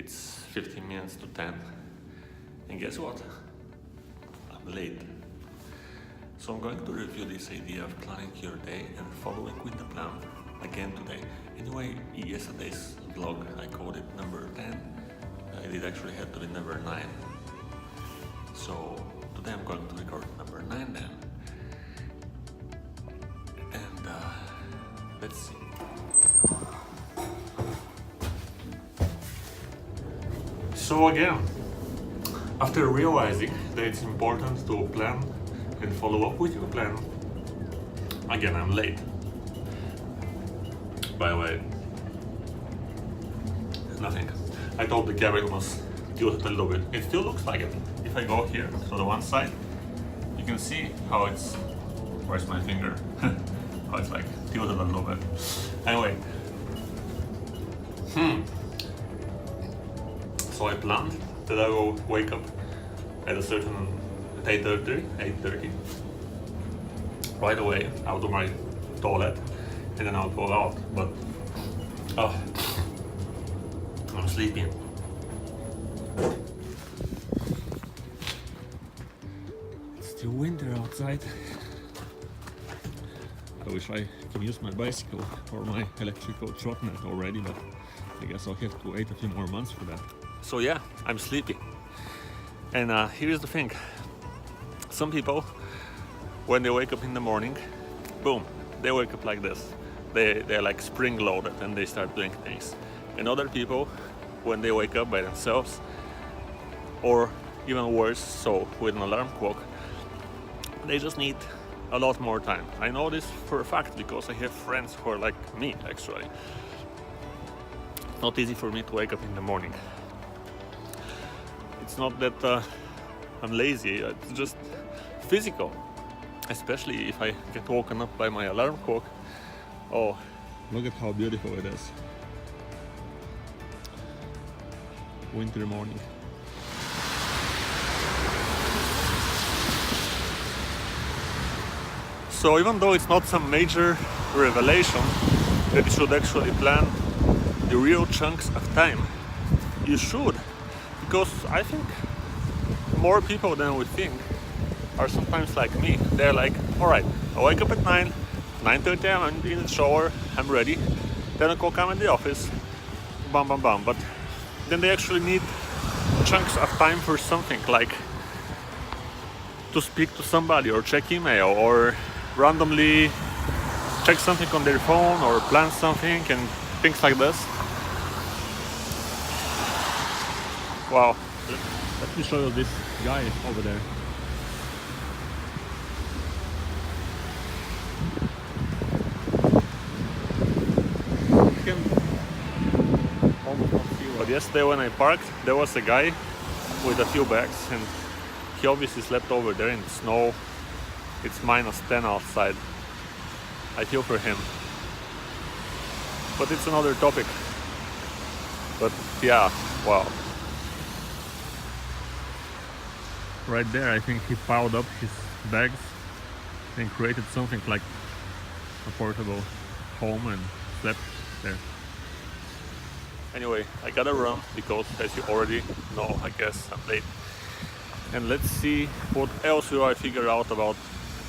It's 15 minutes to 10. And guess what? I'm late. So I'm going to review this idea of planning your day and following with the plan again today. Anyway, yesterday's vlog, I called it number 10. It did actually have to be number 9. So today I'm going to record number 9 then. And let's see. So again, after realizing that it's important to plan and follow up with your plan, again I'm late. By the way, nothing. I thought the cabin was tilted a little bit. It still looks like it. If I go here to the one side, you can see how it's, where's my finger? How it's like tilted a little bit. Anyway. So I planned that I will wake up at a certain, at 8:30. Right away, I'll do my toilet and then I'll go out, but I'm sleepy. It's still winter outside. I wish I can use my bicycle or my electrical trotnet already, but I guess I'll have to wait a few more months for that. So yeah, I'm sleepy. And here's the thing. Some people, when they wake up in the morning, boom, they wake up like this. They're like spring-loaded and they start doing things. And other people, when they wake up by themselves, or even worse, so with an alarm clock, they just need a lot more time. I know this for a fact because I have friends who are like me, actually. Not easy for me to wake up in the morning. It's not that I'm lazy, it's just physical. Especially if I get woken up by my alarm clock. Oh, look at how beautiful it is. Winter morning. So even though it's not some major revelation that you should actually plan the real chunks of time, you should. Because I think more people than we think are sometimes like me. They're like, alright, I wake up at 9:30 I'm in the shower, I'm ready, 10 o'clock I'm in the office, bam bam bam. But then they actually need chunks of time for something, like to speak to somebody or check email or randomly check something on their phone or plan something and things like this. Wow, let me show you this guy over there. You can almost not see. But yesterday when I parked, there was a guy with a few bags and he obviously slept over there in the snow. It's -10 outside. I feel for him. But it's another topic. But yeah, wow. Right there, I think he piled up his bags and created something like a portable home and slept there. Anyway, I gotta run because, as you already know, I guess I'm late. And let's see what else will I figure out about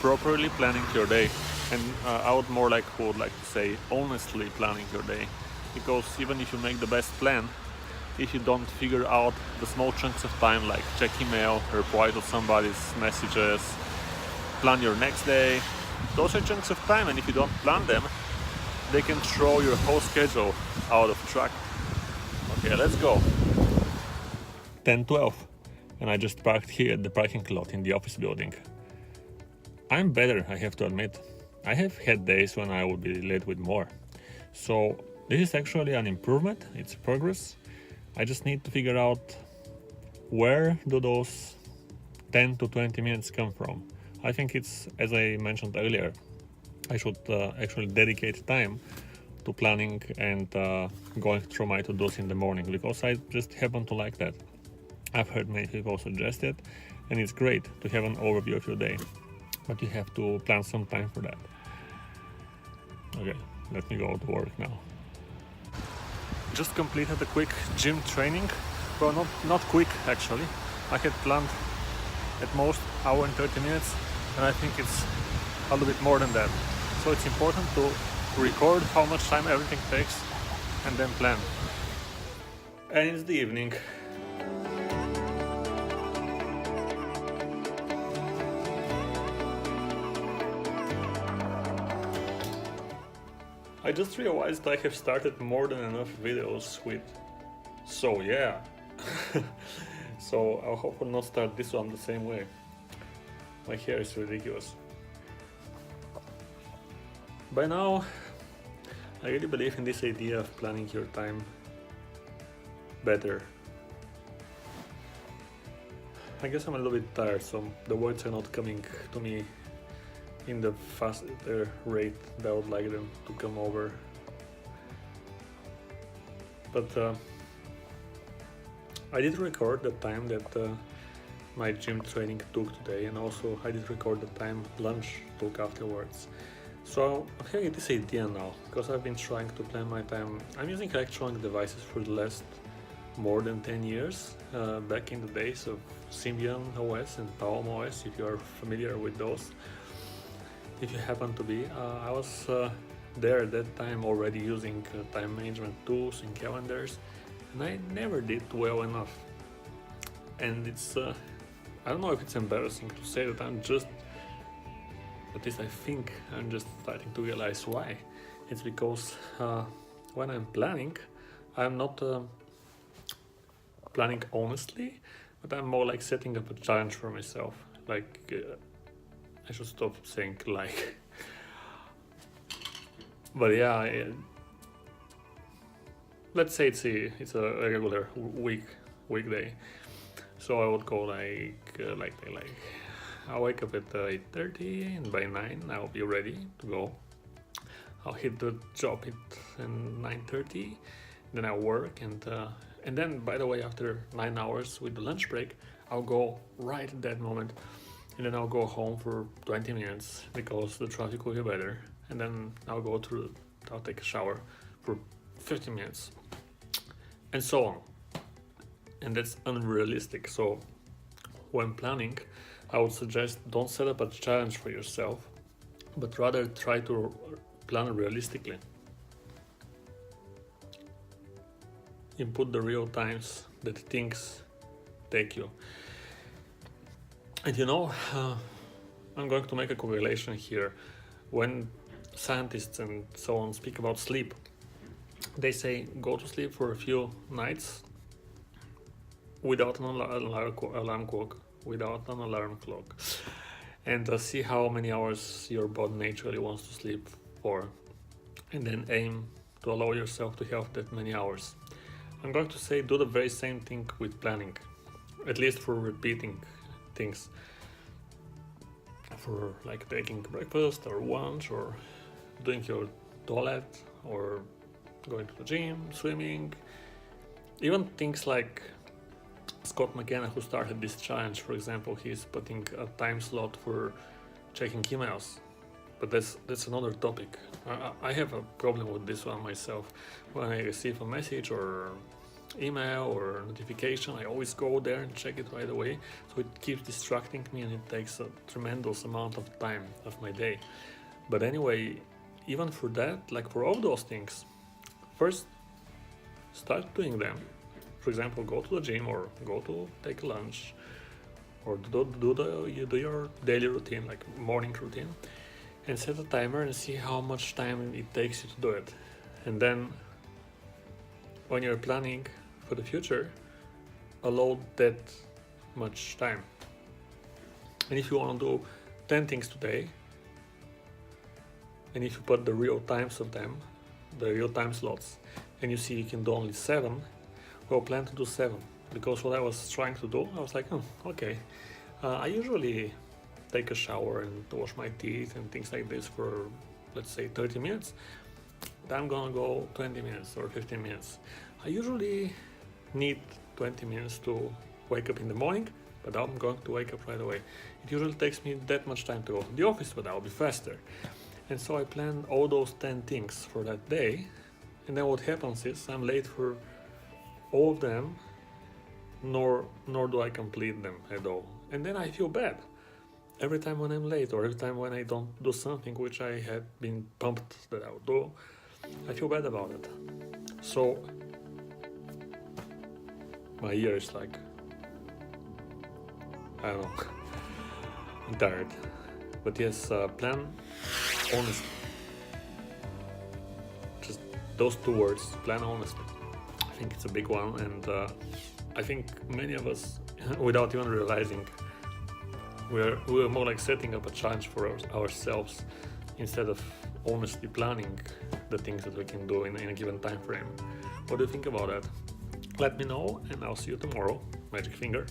properly planning your day. And I would like to say honestly planning your day. Because even if you make the best plan, if you don't figure out the small chunks of time, like check email, reply to somebody's messages, plan your next day, those are chunks of time, and if you don't plan them, they can throw your whole schedule out of track. Okay, let's go. 10:12, and I just parked here at the parking lot in the office building. I'm better, I have to admit. I have had days when I would be late with more. So this is actually an improvement, it's progress. I just need to figure out where do those 10 to 20 minutes come from. I think it's, as I mentioned earlier, I should actually dedicate time to planning and going through my to-dos in the morning, because I just happen to like that. I've heard many people suggest it, and it's great to have an overview of your day, but you have to plan some time for that. Okay, let me go to work now. just completed a quick gym training. Well, not quick actually. I had planned at most hour and 30 minutes, and I think it's a little bit more than that. So it's important to record how much time everything takes and then plan. And it's the evening. I just realized I have started more than enough videos with "so yeah." So I'll hopefully not start this one the same way. My hair is ridiculous. By now, I really believe in this idea of planning your time better. I guess I'm a little bit tired, so the words are not coming to me in the faster rate that I would like them to come over. But I did record the time that my gym training took today, and also I did record the time lunch took afterwards. So I'm having this idea now, because I've been trying to plan my time. I'm using electronic devices for the last more than 10 years, back in the days of Symbian OS and Palm OS, if you are familiar with those. If you happen to be, I was there at that time already using time management tools and calendars, and I never did well enough. And it's, I don't know if it's embarrassing to say that at least I think I'm just starting to realize why. It's because when I'm planning, I'm not planning honestly, but I'm more like setting up a challenge for myself. Like, I should stop saying like. But yeah, let's say it's a regular weekday. So I would go like I'll wake up at 8:30, and by 9 I'll be ready to go. I'll hit the job at 9:30, then I'll work, and then, by the way, after 9 hours with the lunch break, I'll go right at that moment, and then I'll go home for 20 minutes because the traffic will be better, and then I'll take a shower for 15 minutes, and so on. And that's unrealistic. So when planning, I would suggest don't set up a challenge for yourself, but rather try to plan realistically. Input the real times that things take you. And I'm going to make a correlation here. When scientists and so on speak about sleep, they say go to sleep for a few nights without an alarm clock, and see how many hours your body naturally wants to sleep for, and then aim to allow yourself to have that many hours. I'm going to say do the very same thing with planning, at least for repeating things, for like taking breakfast or lunch or doing your toilet or going to the gym, swimming, even things like Scott McKenna, who started this challenge, for example, he's putting a time slot for checking emails. But that's another topic. I have a problem with this one myself. When I receive a message or email or notification, I always go there and check it right away. So it keeps distracting me, and it takes a tremendous amount of time of my day. But anyway, even for that, like for all those things, first start doing them. For example, go to the gym or go to take a lunch, or do your daily routine, like morning routine, and set a timer and see how much time it takes you to do it. And then when you're planning for the future, allow that much time. And if you want to do 10 things today, and if you put the real times of them, the real time slots, and you see you can do only 7, well, plan to do 7, because what I was trying to do, I was like, okay, I usually take a shower and wash my teeth and things like this for, let's say, 30 minutes. I'm gonna go 20 minutes or 15 minutes. I usually need 20 minutes to wake up in the morning, but I'm going to wake up right away. It usually takes me that much time to go to the office, but I'll be faster. And so I planned all those 10 things for that day, And then what happens is I'm late for all of them, nor do I complete them at all. And then I feel bad every time when I'm late, or every time when I don't do something which I had been pumped that I would do. I feel bad about it. So my ear is like, I don't know, I'm tired. But yes, plan honestly. Just those two words, plan honestly. I think it's a big one, and I think many of us, without even realizing, we're more like setting up a challenge for ourselves instead of honestly planning the things that we can do in a given time frame. What do you think about that? Let me know, and I'll see you tomorrow. Magic finger.